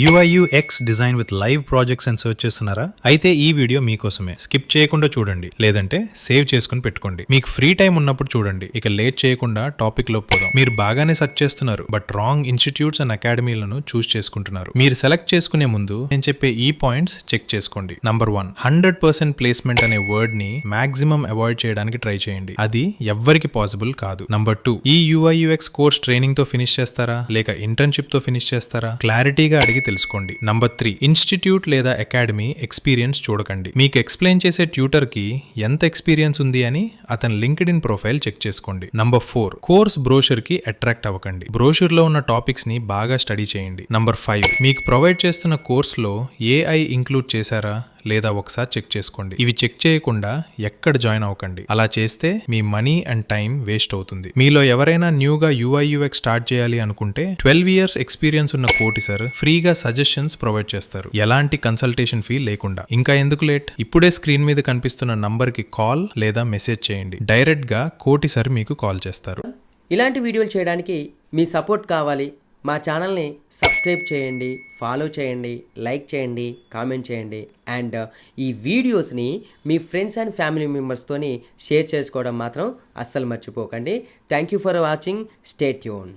UIUX design with live projects and search చేస్తున్నారా? అయితే ఈ వీడియో మీకోసమే. స్కిప్ చేయకుండా చూడండి, లేదంటే సేవ్ చేసుకుని పెట్టుకోండి. మీకు ఫ్రీ టైం ఉన్నప్పుడు చూడండి. ఇక లేట్ చేయకుండా టాపిక్ లో పోదాం. మీరు బాగానే సెర్చ్ చేస్తున్నారు, బట్ రాంగ్ ఇన్స్టిట్యూట్స్ అండ్ అకాడమీలను చూస్ చేసుకుంటున్నారు. మీరు సెలెక్ట్ చేసుకునే ముందు నేను చెప్పే ఈ పాయింట్స్ చెక్ చేసుకోండి. నంబర్ 1, 100% ప్లేస్మెంట్ అనే వర్డ్ ని మాక్సిమం అవాయిడ్ చేయడానికి ట్రై చేయండి. అది ఎవ్వరికి పాసిబుల్ కాదు. నంబర్ 2, ఈ UIUX కోర్స్ ట్రైనింగ్ తో ఫినిష్ చేస్తారా లేక ఇంటర్న్షిప్ తో ఫినిష్ చేస్తారా? క్లారిటీగా అడిగి తెలుసుకోండి. నంబర్ 3, ఇన్స్టిట్యూట్ లేదా అకాడమీ ఎక్స్పీరియన్స్ చూడకండి. మీకు ఎక్స్ప్లెయిన్ చేసే ట్యూటర్ కి ఎంత ఎక్స్పీరియన్స్ ఉంది అని అతని లింక్డ్ ఇన్ ప్రొఫైల్ చెక్ చేసుకోండి. నంబర్ 4, కోర్స్ బ్రోషర్ కి అట్రాక్ట్ అవ్వకండి. బ్రోషర్ లో ఉన్న టాపిక్స్ ని బాగా స్టడీ చేయండి. నంబర్ 5, మీకు ప్రొవైడ్ చేస్తున్న కోర్స్ లో AI ఇంక్లూడ్ చేశారా లేదా ఒకసారి చెక్ చేసుకోండి. ఇవి చెక్ చేయకుండా ఎక్కడ జాయిన్ అవ్వకండి. అలా చేస్తే మీ మనీ అండ్ టైం వేస్ట్ అవుతుంది. మీలో ఎవరైనా న్యూగా UIUX స్టార్ట్ చేయాలి అనుకుంటే 12 years ఎక్స్పీరియన్స్ ఉన్న కోటి సార్ ఫ్రీగా సజెషన్స్ ప్రొవైడ్ చేస్తారు, ఎలాంటి కన్సల్టేషన్ ఫీ లేకుండా. ఇంకా ఎందుకు లేట్? ఇప్పుడే స్క్రీన్ మీద కనిపిస్తున్న నంబర్ కి కాల్ లేదా మెసేజ్ చేయండి. డైరెక్ట్ గా కోటి సార్ మీకు కాల్ చేస్తారు. ఇలాంటి వీడియోలు చేయడానికి మీ సపోర్ట్ కావాలి. మా ఛానల్ని సబ్స్క్రైబ్ చేయండి, ఫాలో చేయండి, లైక్ చేయండి, కామెంట్ చేయండి. అండ్ ఈ వీడియోస్ని మీ ఫ్రెండ్స్ అండ్ ఫ్యామిలీ మెంబర్స్తోని షేర్ చేసుకోవడం మాత్రం అస్సలు మర్చిపోకండి. Thank you for watching. Stay tune.